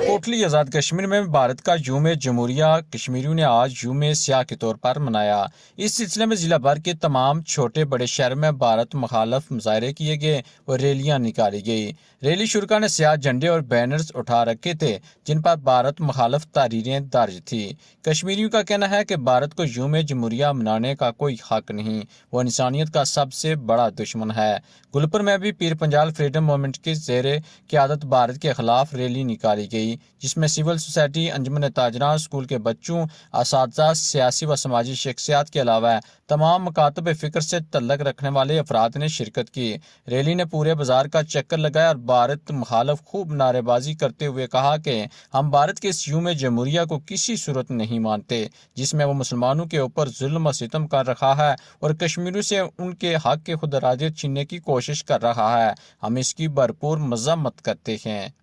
कोटली आज़ाद कश्मीर में भारत का यूम जमहूरिया कश्मीरियों ने आज यूम स्याह के तौर पर मनाया। इस सिलसिले में जिला भर के तमाम छोटे बड़े शहर में भारत मुखालफ मुजाहरे किए गए और रैलियां निकाली गई। रैली शुरा ने स्याह झंडे और बैनर्स उठा रखे थे जिन पर भारत मुखालफ तहरीरें दर्ज थी। कश्मीरियों का कहना है कि भारत को यूम जमहूरिया मनाने का कोई हक नहीं, वो इंसानियत का सबसे बड़ा दुश्मन है। गुलपुर में भी पीर पंजाल फ्रीडम मूवमेंट के ज़ेरे क़यादत भारत के खिलाफ रैली निकाली गई, जिसमें सिविल सोसाइटी, अंजुमन ताजरान, स्कूल के बच्चों, असातिज़ा, सियासी व समाजी शख्सियात के अलावा तमाम मकातब फ़िक्र से तल्लक रखने वाले अफराद ने शिरकत की। रैली ने पूरे बाजार का चक्कर लगाया और भारत मुखालफ खूब नारेबाजी करते हुए कहा कि हम भारत के इस यूम जमहूरिया को किसी सूरत नहीं मानते जिसमें वो मुसलमानों के ऊपर जुल्म व सितम कर रहा है और कश्मीरियों से उनके हक के खुद इरादियत छीनने की कोशिश कर रहा है। हम इसकी भरपूर मजम्मत करते हैं।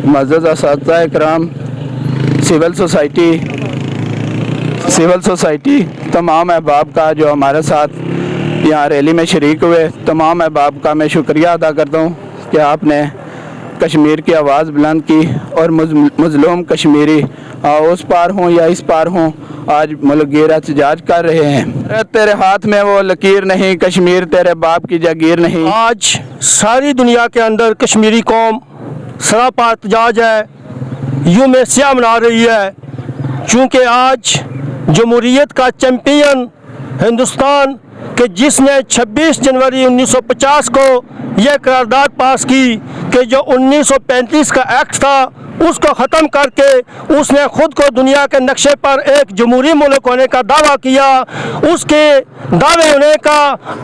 मज़्ज़ज़ असातिज़ा इकराम, सिविल सोसाइटी तमाम अहबाब का जो हमारे साथ यहाँ रैली में शरीक हुए, तमाम अहबाब का मैं शुक्रिया अदा करता हूँ कि आपने कश्मीर की आवाज़ बुलंद की और मज़लूम कश्मीरी उस पार हों या इस पार हों आज मुल्क गिर एहतजाज कर रहे हैं। तेरे हाथ में वो लकीर नहीं, कश्मीर तेरे बाप की जागीर नहीं। आज सारी दुनिया के अंदर कश्मीरी कौम सरापा एहतजाज है, यूम स्याह मना रही है, चूँकि आज जमहूरियत का चैम्पियन हिंदुस्तान कि जिसने 26 जनवरी 1950 को यह करारदाद पास की कि जो 1935 का एक्ट था उसको ख़त्म करके उसने ख़ुद को दुनिया के नक्शे पर एक जमहूरी मुल्क होने का दावा किया। उसके दावे होने का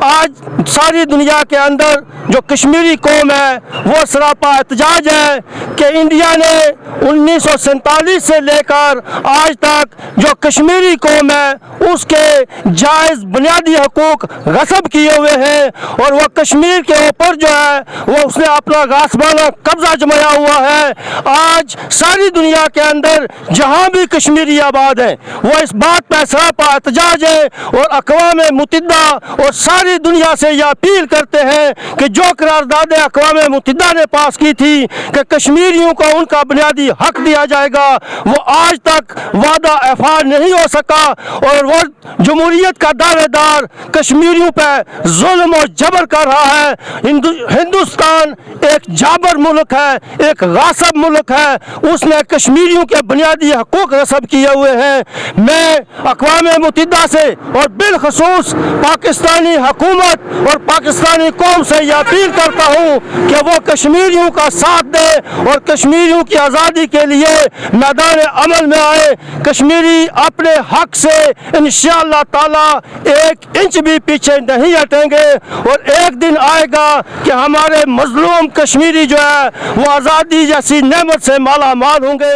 आज सारी दुनिया के अंदर जो कश्मीरी कौम है वो सरापा एहतजाज है कि इंडिया ने 1947 से लेकर आज तक जो कश्मीरी कौम है उसके जायज़ बुनियादी हकूक़ गस्ब किए हुए हैं और वह कश्मीर के ऊपर जो है वो उसने अपना गासबाना कब्ज़ा जमाया हुआ है। आज सारी दुनिया के अंदर जहाँ भी कश्मीरी आबाद है वो इस बात पर सरापा एहतजाज है और अक़वाम मुत्तहिदा और सारी दुनिया से यह अपील करते हैं कि जो करारदाद अक़वाम मुत्तहिदा ने पास की थी कि कश्मीरियों को उनका बुनियादी हक दिया जाएगा, वो आज तक वादा एफार नहीं हो सका और वो जमहूरियत का दावेदार कश्मीरियों पर जुल्म और जबर कर रहा है। हिंदुस्तान एक जाबर मुल्क है, एक गासिब मुल्क है, उसने कश्मीरियों के बुनियादी हकूक़ गस्ब किए हुए हैं। मैं अक़वाम मुत्तहिदा से और बिलखसूस पाकिस्तानी हुकूमत और पाकिस्तानी कौम से यह अपील करता हूँ कि वो कश्मीरियों का साथ दे और कश्मीरियों की आज़ादी के लिए मैदान अमल में आए। कश्मीरी अपने हक से इंशाअल्लाह ताला एक इंच भी पीछे नहीं हटेंगे और एक दिन आएगा कि हमारे मजलूम कश्मीरी जो है वो आज़ादी जैसी नेमत से माला माल होंगे।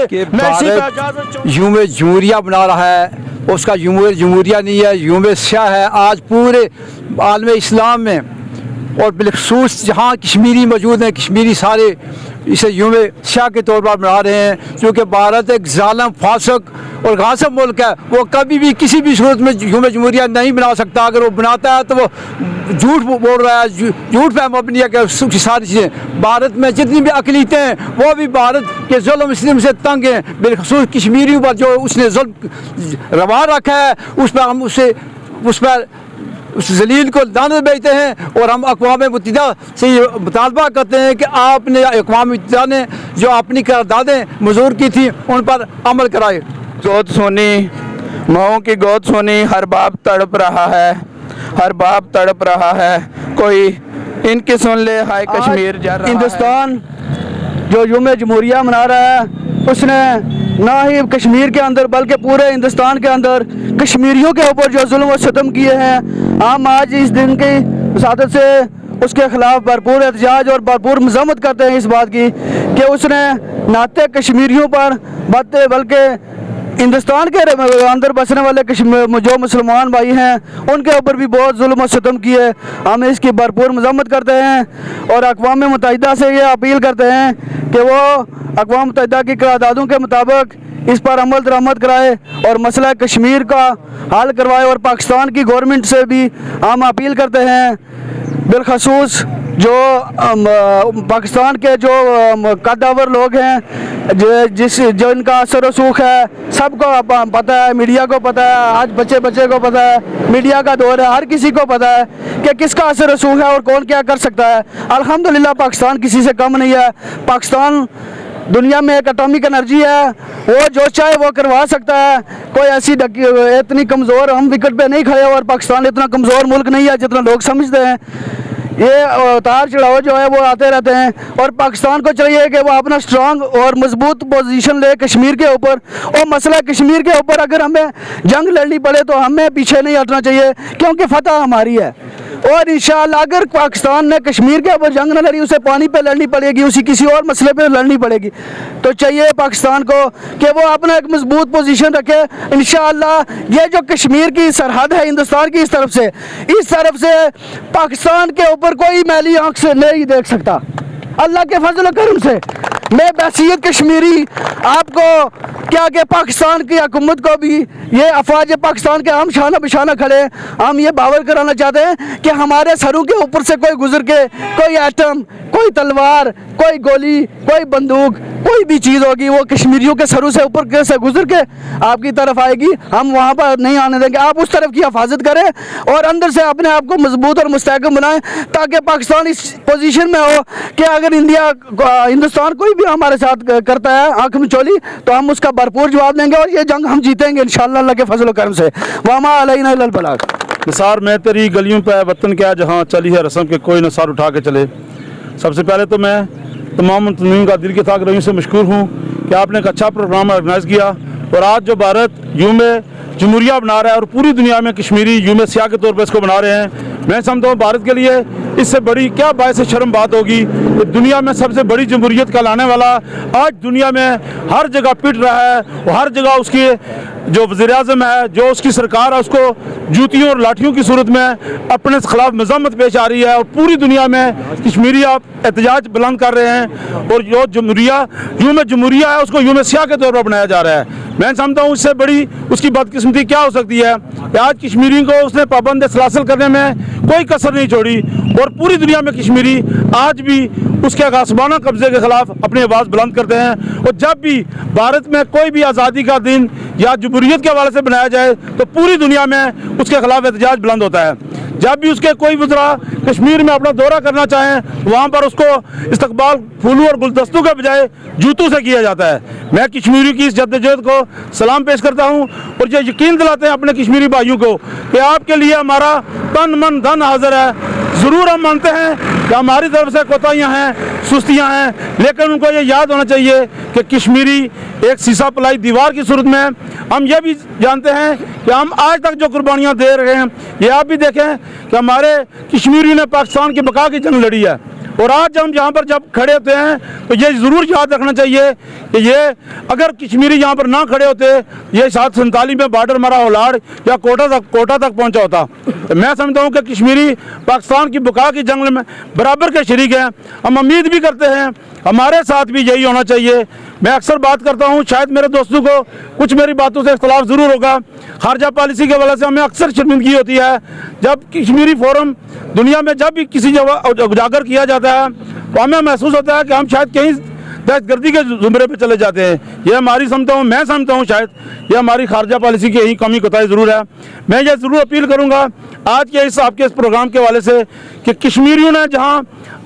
यूम जमहूरिया बना रहा है, उसका यूम जमहूरिया नहीं है, यूम स्याह है। आज पूरे आलम इस्लाम में और बिलखसूस जहाँ कश्मीरी मौजूद हैं, कश्मीरी सारे इसे यूम स्याह के तौर पर मना रहे हैं, क्योंकि भारत एक जालिम, फासिक और गासिब मुल्क है। वो कभी भी किसी भी सूरत में यूम जमहूरिया नहीं बना सकता। अगर वो बनाता है तो वो झूठ बोल रहा है, झूठ पे मबनी है कि सारी चीज़ें भारत में जितनी भी अक़लियतें हैं वो भी भारत के जुल्म सितम से तंग हैं। बिलखसूस कश्मीरियों पर जो उसने जुल्म रवा रखा है उस पर हम उस जलील को लानत भेजते हैं और हम अक़वाम मुत्तहिदा से ये मुतालबा करते हैं कि आपने अक़वाम मुत्तहिदा ने जो अपनी करारदादें मंजूर की थी उन पर अमल कराए। गोद सुनी, माओं की गोद सुनी, हर बाप तड़प रहा है, हर बाप तड़प रहा है, कोई इनकी सुन ले, हाय कश्मीर जा रहा है। हिंदुस्तान जो यूम जमहूरिया मना रहा है उसने ना ही कश्मीर के अंदर बल्कि पूरे हिंदुस्तान के अंदर कश्मीरियों के ऊपर जो जुल्म व सितम किए हैं, हम आज इस दिन की वसादत से उसके ख़िलाफ़ भरपूर एहतजाज और भरपूर मज़म्मत करते हैं इस बात की कि उसने नाते कश्मीरियों पर बल्कि हिंदुस्तान के अंदर बसने वाले जो मुसलमान भाई हैं उनके ऊपर भी बहुत जुल्म और सितम किए। हम इसकी भरपूर मजम्मत करते हैं और अक़वाम मुत्तहिदा से ये अपील करते हैं कि वो अक़वाम मुत्तहिदा की करारदादों के मुताबिक इस पर अमल दरामद कराए और मसला कश्मीर का हल करवाए। और पाकिस्तान की गवर्नमेंट से भी हम अपील करते हैं, बिलखसूस जो पाकिस्तान के जो कद्दावर लोग हैं, जो इनका असर रसूख है, सबको पता है, मीडिया को पता है, आज बच्चे को पता है, मीडिया का दौर है, हर किसी को पता है कि किसका असर रसूख है और कौन क्या कर सकता है। अल्हम्दुलिल्लाह पाकिस्तान किसी से कम नहीं है। पाकिस्तान दुनिया में एक एटॉमिक एनर्जी है, वो जो चाहे वो करवा सकता है। कोई ऐसी इतनी कमज़ोर, हम विकेट पे नहीं खड़े और पाकिस्तान इतना कमज़ोर मुल्क नहीं है जितना लोग समझते हैं। ये उतार चढ़ाव जो है वो आते रहते हैं और पाकिस्तान को चाहिए कि वो अपना स्ट्रांग और मजबूत पोजीशन ले कश्मीर के ऊपर। और मसला कश्मीर के ऊपर अगर हमें जंग लड़नी पड़े तो हमें पीछे नहीं हटना चाहिए, क्योंकि फतह हमारी है। और इंशाअल्लाह अगर पाकिस्तान ने कश्मीर के ऊपर जंग न लड़ी, उसे पानी पे लड़नी पड़ेगी, उसी किसी और मसले पे लड़नी पड़ेगी। तो चाहिए पाकिस्तान को कि वो अपना एक मजबूत पोजीशन रखे। इंशाअल्लाह ये जो कश्मीर की सरहद है हिंदुस्तान की, इस तरफ से पाकिस्तान के ऊपर कोई मैली आंख से नहीं देख सकता। अल्लाह के फजल करम से मैं बहसीयत कश्मीरी आपको क्या कि पाकिस्तान की हुकूमत को भी, ये अफवाज पाकिस्तान के हम शाना बिशाना खड़े, हम ये बावर कराना चाहते हैं कि हमारे सरों के ऊपर से कोई गुजर के, कोई एटम, कोई तलवार, कोई गोली, कोई बंदूक, कोई भी चीज़ होगी वो कश्मीरियों के सरों से ऊपर से गुजर के आपकी तरफ आएगी। हम वहाँ पर नहीं आने देंगे। आप उस तरफ की हिफाजत करें और अंदर से अपने आप को मजबूत और मुस्तहकम बनाएं, ताकि पाकिस्तान इस पोजीशन में हो कि अगर हिंदुस्तान कोई भी हमारे साथ करता है आंख मिचौली, तो हम उसका भरपूर जवाब देंगे और ये जंग हम जीतेंगे इंशाअल्लाह अल्लाह के फजल करम से। वामा अलैना इल्लल बलाग। निसार मैं तेरी गलियों पे वतन क्या जहाँ चली है रस्म के कोई निसार उठा के चले। सबसे पहले तो मैं तमाम मुंतज़मीन का दिल के थाक रही से मशकूर हूँ कि आपने एक अच्छा प्रोग्राम ऑर्गेनाइज़ किया और आज जो भारत यूम जमहूरिया बना रहा है और पूरी दुनिया में कश्मीरी यूम सियाह के तौर पर इसको बना रहे हैं, मैं समझता हूँ भारत के लिए इससे बड़ी क्या बायस शर्म बात होगी कि दुनिया में सबसे बड़ी जमहूरियत कहलाने वाला आज दुनिया में हर जगह पिट रहा है और हर जगह उसकी जो वज़ीर-ए-आज़म है, जो उसकी सरकार है, उसको जूतियों और लाठियों की सूरत में अपने खिलाफ मज़म्मत पेश आ रही है और पूरी दुनिया में कश्मीरी आप एहतजाज बुलंद कर रहे हैं और जो यूम जमहूरिया है उसको यूम सियाह के तौर पर बनाया जा रहा है। मैं समझता हूँ इससे बड़ी उसकी बदकिस्मती क्या हो सकती है कि आज कश्मीरी को उसने पाबंद सलासल करने में कोई कसर नहीं छोड़ी और पूरी दुनिया में कश्मीरी आज भी उसके गासबाना कब्जे के खिलाफ अपनी आवाज़ बुलंद करते हैं। और जब भी भारत में कोई भी आज़ादी का दिन या जमहूरियत के हवाले से बनाया जाए तो पूरी दुनिया में उसके खिलाफ एहतजाज बुलंद होता है। जब भी उसके कोई वज़रा कश्मीर में अपना दौरा करना चाहें वहाँ पर उसको इस्तकबाल फूलों और गुलदस्तों के बजाय जूतों से किया जाता है। मैं कश्मीरी की इस जद्दोजहद को सलाम पेश करता हूँ और ये यकीन दिलाते हैं अपने कश्मीरी भाइयों को कि आपके लिए हमारा तन मन धन हाजिर है। ज़रूर हम मानते हैं कि हमारी तरफ से कोताहियाँ हैं, सुस्तियाँ हैं, लेकिन उनको ये याद होना चाहिए कि कश्मीरी एक सीसा पलाई दीवार की सूरत में है। हम ये भी जानते हैं कि हम आज तक जो कुर्बानियाँ दे रहे हैं, ये आप भी देखें कि हमारे कश्मीरी ने पाकिस्तान की बका की जंग लड़ी है और आज हम यहाँ पर जब खड़े होते हैं तो ये ज़रूर याद रखना चाहिए कि ये अगर कश्मीरी यहाँ पर ना खड़े होते, ये 747 में बॉर्डर हमारा होलाड़ या कोटा तक पहुँचा होता। तो मैं समझता हूँ कि कश्मीरी पाकिस्तान की बका की जंग में बराबर के शरीक हैं। हम उम्मीद भी करते हैं हमारे साथ भी यही होना चाहिए। मैं अक्सर बात करता हूँ, शायद मेरे दोस्तों को कुछ मेरी बातों से इख्तलाफ ज़रूर होगा, खारजा पॉलिसी के हवाले से हमें अक्सर शर्मिंदगी होती है जब कश्मीरी फोरम दुनिया में जब भी किसी जगह उजागर किया जाता है तो हमें महसूस होता है कि हम शायद कहीं दहशतगर्दी के ज़ुमरे पे चले जाते हैं। ये हमारी मैं समझता हूँ शायद ये हमारी खारजा पॉलिसी की यही कमी कोताही ज़रूर है। मैं ये ज़रूर अपील करूँगा आज के आपके इस प्रोग्राम के हवाले से कि कश्मीरियों ने जहाँ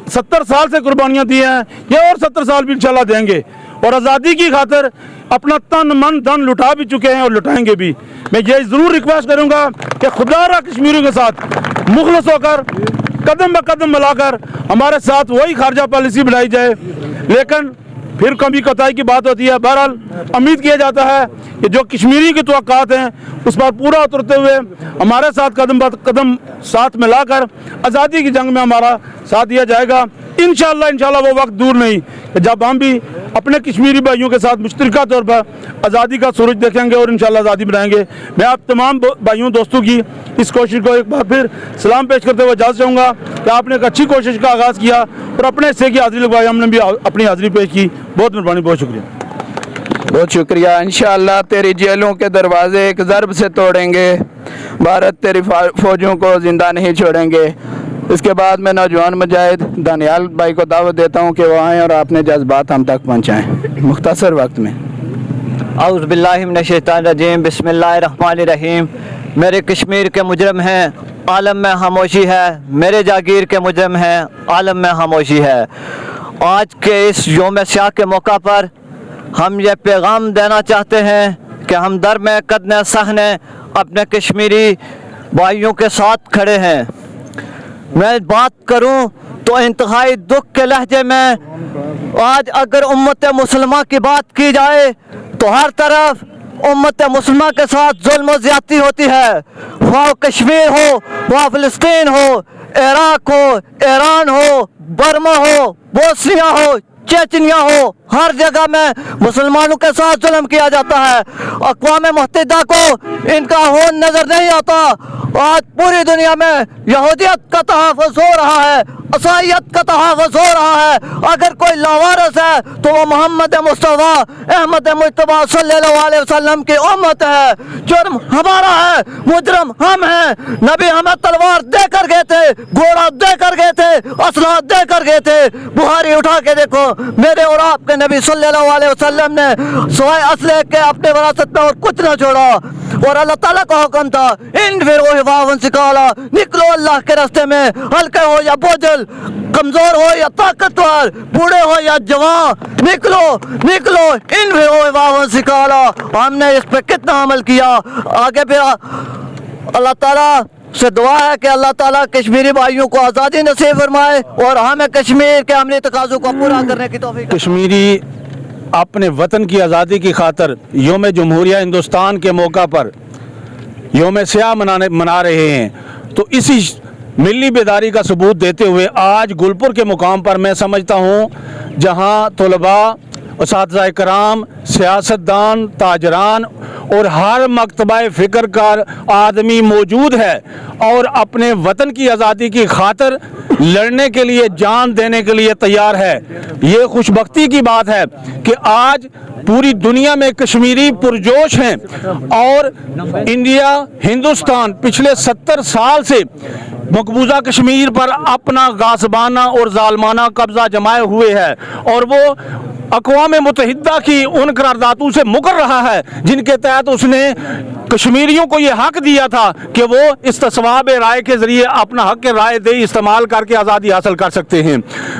70 साल से कुर्बानियाँ दी हैं, ये और 70 साल भी इंशाल्लाह देंगे और आज़ादी की खातिर अपना तन मन धन लुटा भी चुके हैं और लुटाएंगे भी। मैं ये ज़रूर रिक्वेस्ट करूँगा कि खुदारा कश्मीरियों के साथ मुखलस होकर कदम ब कदम मिलाकर हमारे साथ वही खारजा पॉलिसी बनाई जाए, लेकिन फिर कमी कोताही की बात होती है। बहरहाल उम्मीद किया जाता है कि जो कश्मीरी की तवक्कात हैं उस पर पूरा उतरते हुए हमारे साथ कदम ब कदम साथ मिलाकर आज़ादी की जंग में हमारा साथ दिया जाएगा। इंशाल्लाह वो वक्त दूर नहीं कि जब हम भी अपने कश्मीरी भाइयों के साथ मुश्तरका तौर पर आज़ादी का सूरज देखेंगे और इंशाल्लाह आज़ादी बनाएंगे। मैं आप तमाम भाइयों दोस्तों की इस कोशिश को एक बार फिर सलाम पेश करते हुए इजाज़त चाहूँगा कि आपने एक अच्छी कोशिश का आगाज़ किया और अपने हिस्से की हाज़िरी लगवाई, हमने भी अपनी हाज़िरी पेश की। बहुत मेहरबानी, बहुत शुक्रिया। बहुत शुक्रिया। इंशाअल्लाह तेरी जेलों के दरवाजे एक ज़रब से तोड़ेंगे, भारत तेरी फौजों को ज़िंदा नहीं छोड़ेंगे। इसके बाद मैं नौजवान मुजाहिद दानियाल भाई को दावत देता हूँ कि वो आएँ और अपने जज्बात हम तक पहुँचाएँ मुख्तसर वक्त में। औज़ु बिल्लाहि मिनश शैतानिर रजीम, बिस्मिल्लाहिर रहमानिर रहीम। मेरे कश्मीर के मुजरम हैं, आलम में खामोशी है, मेरे जागीर के मुजरम हैं, आलम में खामोशी है। आज के इस यौम स्याह के मौका पर हम ये पैगाम देना चाहते हैं कि हम दर में कदम सहने अपने कश्मीरी भाइयों के साथ खड़े हैं। मैं बात करूं तो इंतहाई दुख के लहजे में आज अगर उम्मत मुसलमान की बात की जाए तो हर तरफ उम्मत मुसलमान के साथ जुल्म और ज़्यादती होती है। वहाँ कश्मीर हो, वहाँ फ़लस्तीन हो, इराक हो, ईरान हो, बर्मा हो, बोस्निया हो, चेचनिया हो, हर जगह में मुसलमानों के साथ जुल्म किया जाता है। अक़वाम मुत्तहिदा को इनका होन नज़र नहीं आता। आज पूरी दुनिया में यहूदियत का तहफ़्फ़ुज़ हो रहा है, ईसाईयत का तहफ़्फ़ुज़ हो रहा है। अगर कोई लावारिस है तो वो मोहम्मद मुस्तफ़ा अहमद मुज्तबा सल्लल्लाहु अलैहि वसल्लम की उम्मत है। जुर्म हमारा है, मुजरम हम हैं। नबी हमें तलवार देकर गए थे, घोड़ा देकर गए थे, असला देकर गए थे। बुहारी उठा के देखो, मेरे और आपके नबी सल्लल्लाहु अलैहि वसल्लम ने सिवाय असले के अपने विरासत में और कुछ न छोड़ा। और अल्लाह ताला का हुक्म था, इन फिर सिकाला, निकलो अल्लाह के रास्ते में, हल्के हो या बोझल, कमजोर हो या ताकतवर, बूढ़े हो या जवान, निकलो निकलो, इन फिर सिकाला। हमने इस पे कितना अमल किया। आगे फिर अल्लाह ताला से दुआ है कि अल्लाह ताला कश्मीरी भाइयों को आज़ादी नसीब फरमाए और हमें कश्मीर के अमली तकाज़ों को पूरा करने की तौफीक। कश्मीरी अपने वतन की आज़ादी की खातर यौम जमहूरिया हिंदुस्तान के मौका पर यौम स्याह मना रहे हैं। तो इसी मिली बेदारी का सबूत देते हुए आज गुलपुर के मुकाम पर मैं समझता हूँ जहाँ तलबा, उस्ताद कराम, सियासतदान, ताजरान और हर मकतबा फ़िक्र का आदमी मौजूद है और अपने वतन की आज़ादी की खातर लड़ने के लिए, जान देने के लिए तैयार है। ये खुशबख्ती की बात है कि आज पूरी दुनिया में कश्मीरी पुरजोश हैं और इंडिया, हिंदुस्तान पिछले 70 साल से मकबूजा कश्मीर पर अपना गासबाना और जालमाना कब्जा जमाए हुए है और वो अक़वाम मुत्तहिदा की उन करारदातों से मुकर रहा है जिनके तहत उसने कश्मीरियों को ये हक दिया था कि वो इस्तिस्वाब राय के ज़रिए अपना हक के राय दे इस्तेमाल करके आज़ादी हासिल कर सकते हैं।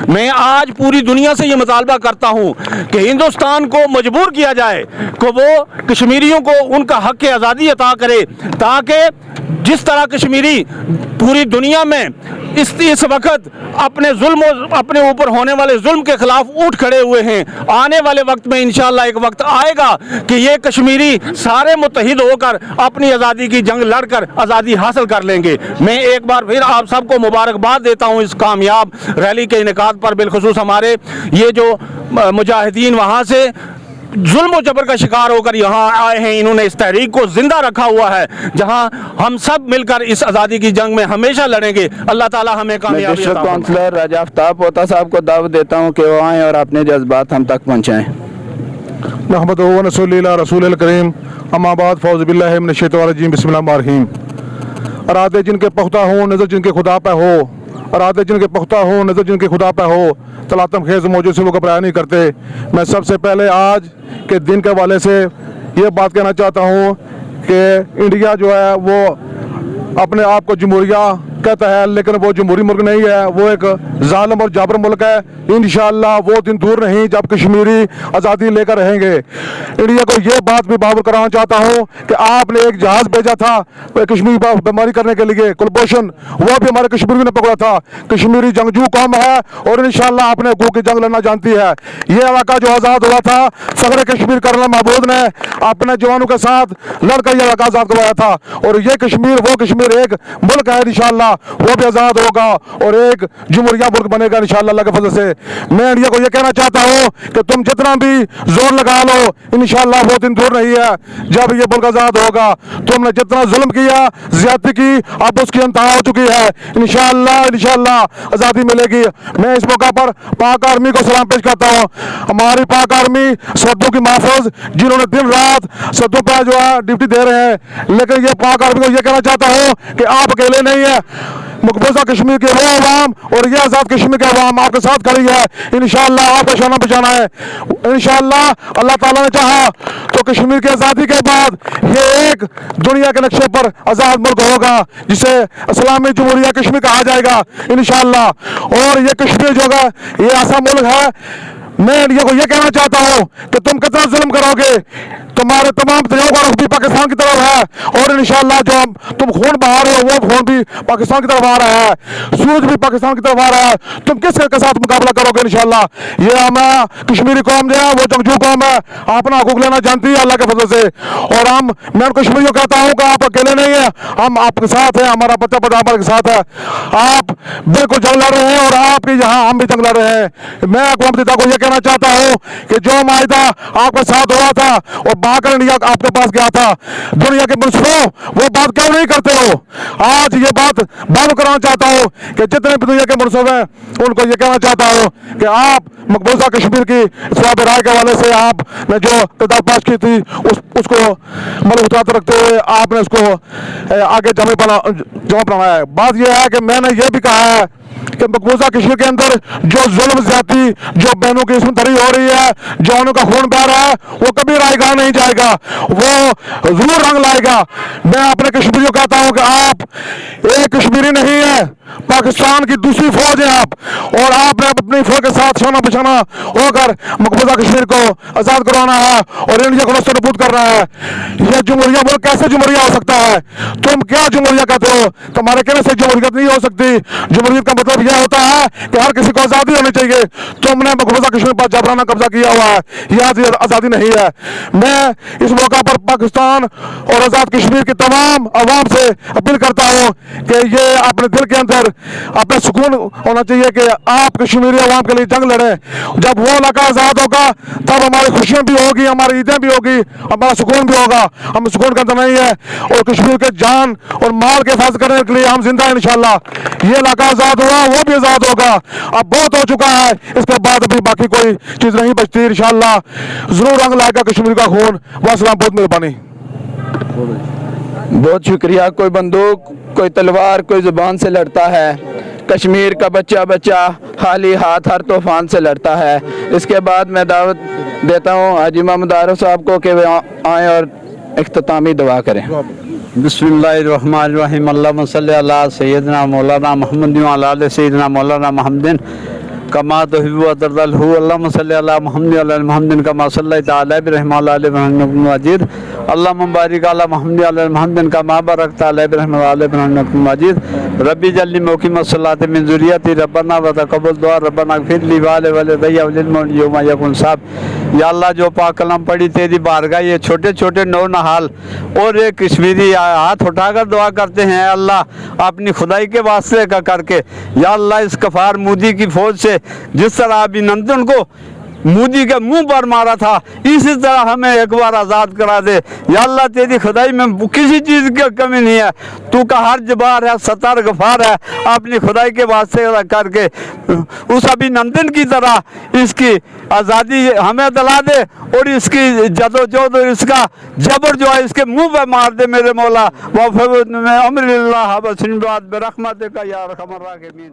मैं आज पूरी दुनिया से ये मुतालबा करता हूँ कि हिंदुस्तान को मजबूर किया जाए कि वो कश्मीरियों को उनका हक के आज़ादी अता करे, ताकि जिस तरह कश्मीरी पूरी दुनिया में इस वक्त अपने जुल्म, अपने ऊपर होने वाले जुल्म के खिलाफ उठ खड़े हुए हैं, आने वाले वक्त में इंशाअल्लाह एक वक्त आएगा कि ये कश्मीरी सारे मुत्तहिद होकर अपनी आज़ादी की जंग लड़कर आज़ादी हासिल कर लेंगे। मैं एक बार फिर आप सबको मुबारकबाद देता हूँ इस कामयाब रैली के इनेकाद पर। बिलखुसूस हमारे ये जो मुजाहिदीन वहाँ से जुल्म और जबर का शिकार होकर यहाँ आए हैं, इन्होंने इस तहरीक को जिंदा रखा हुआ है, जहाँ हम सब मिलकर इस आज़ादी की जंग में हमेशा लड़ेंगे। अल्लाह ताला हमें कामयाबी अता फरमाए। काउंसलर राजा आफ्ताब पोता साहब को दावत देता हूँ कि वो आएँ और अपने जज्बात हम तक पहुँचाएँ। नहमदुहु व नसल्ली अला रसूलिल करीम, अम्मा बाद, फ़ौज़ु बिल्लाहि मिनश शैतानिर रजीम, बिस्मिल्लाहिर रहमानिर रहीम। इरादे जिनके पुख्ता हो, नज़र जिनके खुदा पे हो, इरादे जिनके पुख्ता हो, नज़र जिनके खुदा पे हो, तलातम खेज़ मौजूद से वो घबराया नहीं करते। मैं सबसे पहले आज के दिन के हवाले से ये बात कहना चाहता हूँ कि इंडिया जो है वो अपने आप को जमहूरिया कहता है, लेकिन वो जमहूरी मुल्क नहीं है, वो एक जालिम और जाबर मुल्क है। इंशाअल्लाह वो दिन दूर नहीं जब कश्मीरी आज़ादी लेकर रहेंगे। इंडिया को ये बात भी बाबर कराना चाहता हूँ कि आपने एक जहाज़ भेजा था कश्मीर पर बीमारी करने के लिए, कुलभूषण, वो भी हमारे कश्मीर ने पकड़ा था। कश्मीरी जंगजू कौम है और इंशाअल्लाह अपने हकूक़ की जंग लड़ना जानती है। ये इलाका जो आज़ाद हुआ था, फ़ख्र कश्मीर कर्नल महमूद ने अपने जवानों के साथ लड़कर यह इलाका आज़ाद करवाया था और ये कश्मीर वो कश्मीर एक मुल्क है इंशाअल्लाह। वो भी आज़ाद होगा और एक जमहूरिया मुल्क बनेगा इंशाअल्लाह अल्लाह के फजल से। मैं इंडिया को ये कहना चाहता हूँ कि तुम जितना भी जोर लगा लो, इंशाअल्लाह वो दिन दूर नहीं है जब ये मुल्क आज़ाद होगा। तुमने जितना जुल्म किया, ज्यादती की, अब उसकी इंतहा हो चुकी है। इंशाअल्लाह आज़ादी मिलेगी। मैं इस मौका पर पाक आर्मी को सलाम पेश करता हूँ। हमारी पाक आर्मी सरहदों की महफूज, जिन्होंने दिन रात सरहदों पर जो है ड्यूटी दे रहे हैं। लेकिन ये पाक आर्मी को ये कहना चाहता हूँ कि आप अकेले नहीं है। मकबूजा कश्मीर के वो अवाम और ये आज़ाद कश्मीर के अवाम आपके साथ खड़ी है। इंशाअल्लाह आपको शाना बचाना है। इंशाअल्लाह अल्लाह ताला ने चाहा तो कश्मीर की आज़ादी के बाद ये एक दुनिया के नक्शे पर आज़ाद मुल्क होगा जिसे इस्लामी जमहूरिया कश्मीर कहा जाएगा इंशाअल्लाह। और ये कश्मीर जो है ये ऐसा मुल्क है, मैं इंडिया को ये कहना चाहता हूँ कि तुम कितना जुल्म करोगे, तुम्हारे तमाम दरियाओं का रुख भी पाकिस्तान की तरफ है और इंशाअल्लाह जो तुम खून बहा रहे हो वो खून भी पाकिस्तान की तरफ आ रहा है, सूरज भी पाकिस्तान की तरफ आ रहा है। तुम किसके साथ मुकाबला करोगे इंशाअल्लाह। ये हमारा कश्मीरी कौम जो है वो जंगजू कौम है, अपना हकूक लेना जानती है अल्लाह के फजल से। और मैं कश्मीरियों कहता हूँ कि आप अकेले नहीं है, हम आपके साथ हैं, हमारा बच्चा बड़ा हमारे साथ है। आप बिल्कुल जंग लड़ रहे हैं और आपके यहाँ हम भी जंग लड़ रहे हैं। मैं अक़वाम मुत्तहिदा को यह कहना चाहता हूँ कि जो माहिदा आपके साथ हुआ था और भागकर इंडिया आपके पास गया था, दुनिया के मुल्कों वो बात क्यों नहीं करते हो। आज ये बात मालूम कराना चाहता हूँ कि जितने भी दुनिया के मुल्क हैं उनको ये कहना चाहता हूँ कि आप मकबूजा कश्मीर की इस्लामी राय के हवाले से आपने जो किताब पास की थी उसको मतलब रखते हुए आपने उसको आगे जमा बनाया है। बात यह है कि मैंने ये भी कहा है कि मकबूजा कश्मीर के अंदर जो जुल्म ज्यादती, जो बहनों की इसमें दरी हो रही है, जवानों का खून बह रहा है, वो कभी रायगाह नहीं जाएगा, वो जरूर रंग लाएगा। मैं अपने कश्मीरियों कहता हूं कि आप एक कश्मीरी नहीं है, पाकिस्तान की दूसरी फौज है आप, और आपने अपनी फौज के साथ शाना बिशाना होकर मकबूजा कश्मीर को आज़ाद करवाना है और इंडिया को नस्बत करना है। यह जमहूरिया मुल्क कैसे जमहूरिया हो सकता है? तुम क्या जमहूरिया कहते हो? तुम्हारे कहने से जमहूरियत नहीं हो सकती। जमहूरियत का मतलब यह होता है कि हर किसी को आज़ादी होनी चाहिए। तुमने मकबूजा कश्मीर पर जबराना कब्जा किया हुआ है, यह आज़ादी नहीं है। मैं इस मौका पर पाकिस्तान और आज़ाद कश्मीर के तमाम अवाम से अपील करता हूँ कि ये अपने दिल के अंदर अपना सुकून होना चाहिए कि आप कश्मीरी अवाम के लिए जंग लड़ें। जब वो इलाका आज़ाद होगा तब हमारी खुशियाँ भी होगी, हमारी ईदें भी होगी, हमारा सुकून भी होगा। हम सुकून का अंदर नहीं है और कश्मीर के जान और माल के हिफाजत करने के लिए हम जिंदा हैं इंशाअल्लाह। ये इलाका आज़ाद हुआ वो भी आज़ाद होगा, अब बहुत हो चुका है, इसके बाद अभी बाकी कोई चीज़ नहीं बचती। इंशाअल्लाह ज़रूर रंग लाएगा कश्मीर का खून। वास्सलाम, बहुत मेहरबानी। बहुत शुक्रिया। कोई बंदूक, कोई तलवार, कोई ज़ुबान से लड़ता है, कश्मीर का बच्चा खाली हाथ हर तूफान से लड़ता है। इसके बाद मैं दावत देता हूँ हाजी मोहम्मद आरिफ साहब को कि वे आएँ और इख्तितामी दुआ करें। बिस्मिल्लाहिर्रहमानिर्रहीम। अल्लाहुम्मा सल्ली अला सय्यिदना मौलाना मुहम्मद व अला आलि सय्यिदना मौलाना मुहम्मदिन कमा तुहिब्बु व तर्दहु। अल्लाहुम्मा सल्ली अला मुहम्मद व अला मुहम्मदिन कमा सल्लैता अला इब्राहीम व अला आलि इब्राहीम इन्नका मजीद। अल्लाहुम्मा बारिक अला मुहम्मद व अला मुहम्मदिन कमा बारकता अला इब्राहीम व अला इब्राहीम इन्नका मजीद। रब्बी जल्ली मुक़ीमस सलाति मिन ज़ुर्रियती रब्बना व तक़ब्बल दुआ रब्बना इग़फिर ली व लिवालिदैया व लिल यौमा यकुन साब। या अल्लाह जो पाक कलम पढ़ी तेरी बारगाह, ये छोटे छोटे नौनहाल और एक कश्मीरी हाथ उठाकर दुआ करते हैं अल्लाह अपनी खुदाई के वास्ते का करके। या अल्लाह इस कफार मोदी की फौज से जिस तरह अभिनंदन को मोदी के मुंह पर मारा था, इसी तरह हमें एक बार आज़ाद करा दे। या अल्लाह तेरी खुदाई में किसी चीज़ की कमी नहीं है, तू का हर जबार है, सत्तार गफार है। अपनी खुदाई के वास्ते करके उस अभिनंदन की तरह इसकी आज़ादी हमें दिला दे और इसकी जदोजहद और इसका जबर जो है इसके मुंह पर मार दे मेरे मौला। वफ़ में अमरिल्लाह बरहमतिका या अरहमर राहिमीन।